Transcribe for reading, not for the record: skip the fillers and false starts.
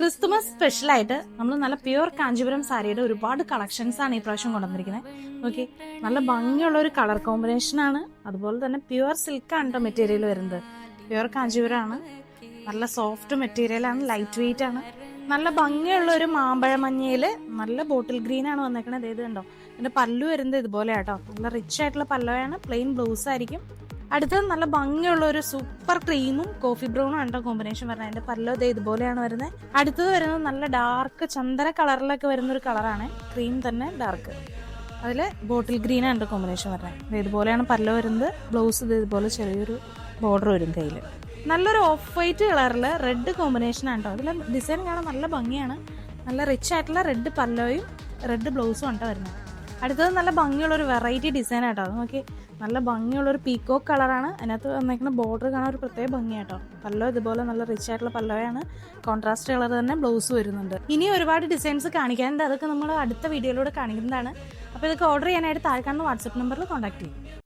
Christmas സ്പെഷ്യലായിട്ട് നമ്മൾ നല്ല പ്യുവർ കാഞ്ചീപുരം സാരിയുടെ ഒരുപാട് കളക്ഷൻസ് ആണ് ഈ പ്രാവശ്യം കൊണ്ടുവന്നിരിക്കുന്നത്. ഓക്കെ, നല്ല ഭംഗിയുള്ള ഒരു കളർ കോമ്പിനേഷൻ ആണ്. അതുപോലെ തന്നെ പ്യുവർ സിൽക്കാണ് കേട്ടോ മെറ്റീരിയൽ വരുന്നത്. പ്യുവർ കാഞ്ചീപുരമാണ്, നല്ല സോഫ്റ്റ് മെറ്റീരിയൽ ആണ്, ലൈറ്റ് വെയിറ്റ് ആണ്. നല്ല ഭംഗിയുള്ള ഒരു മാമ്പഴ മഞ്ഞയിൽ നല്ല ബോട്ടിൽ ഗ്രീൻ ആണ് വന്നേക്കണത്. ഇത് കണ്ടോ, ഇതിന്റെ പല്ലു വരുന്നത് ഇതുപോലെ കേട്ടോ. നല്ല റിച്ച് ആയിട്ടുള്ള പല്ലുവാണ്, പ്ലെയിൻ ബ്ലൗസ് ആയിരിക്കും. അടുത്തത് നല്ല ഭംഗിയുള്ള ഒരു സൂപ്പർ ക്രീമും കോഫി ബ്രൗണും ആണ് കോമ്പിനേഷൻ വരുന്നത്. അതിന്റെ പല്ലോ ദേ ഇതുപോലെയാണ് വരുന്നത്. അടുത്തത് വരുന്നത് നല്ല ഡാർക്ക് ചന്ദന കളറിലൊക്കെ വരുന്ന ഒരു കളറാണ്, ക്രീം തന്നെ ഡാർക്ക്. അതിൽ ബോട്ടിൽ ഗ്രീൻ ആണ് കോമ്പിനേഷൻ വരുന്നത്. ഇതുപോലെയാണ് പല്ലോ വരുന്നത്. ബ്ലൗസ് ഇതുപോലെ ചെറിയൊരു ബോർഡർ വരും കയ്യിൽ. നല്ലൊരു ഓഫ് വൈറ്റ് കളറിൽ റെഡ് കോമ്പിനേഷൻ ആണ് കേട്ടോ. അതിൽ ഡിസൈൻ കാണാൻ നല്ല ഭംഗിയാണ്. നല്ല റിച്ച് ആയിട്ടുള്ള റെഡ് പല്ലോയും റെഡ് ബ്ലൗസും ആണ് വരുന്നത്. അടുത്തത് നല്ല ഭംഗിയുള്ള ഒരു വെറൈറ്റി ഡിസൈൻ ആട്ടോ. അത് നോക്കി, നല്ല ഭംഗിയുള്ള ഒരു പീക്കോക്ക് കളറാണ്. അതിനകത്ത് വന്നേക്കുന്ന ബോർഡർ കാണാൻ ഒരു പ്രത്യേക ഭംഗിയാട്ടോ. പല്ലോ ഇതുപോലെ നല്ല റിച്ച് ആയിട്ടുള്ള പല്ലോയാണ്. കോൺട്രാസ്റ്റ് കളർ തന്നെ ബ്ലൗസ് വരുന്നുണ്ട്. ഇനി ഒരുപാട് ഡിസൈൻസ് കാണിക്കാനുണ്ട്, അതൊക്കെ നമ്മൾ അടുത്ത വീഡിയോയിലൂടെ കാണിക്കുന്നതാണ്. അപ്പോൾ ഇതൊക്കെ ഓർഡർ ചെയ്യാനായിട്ട് താഴെ കാണുന്ന വാട്സപ്പ് നമ്പറിൽ കോൺടാക്ട് ചെയ്യും.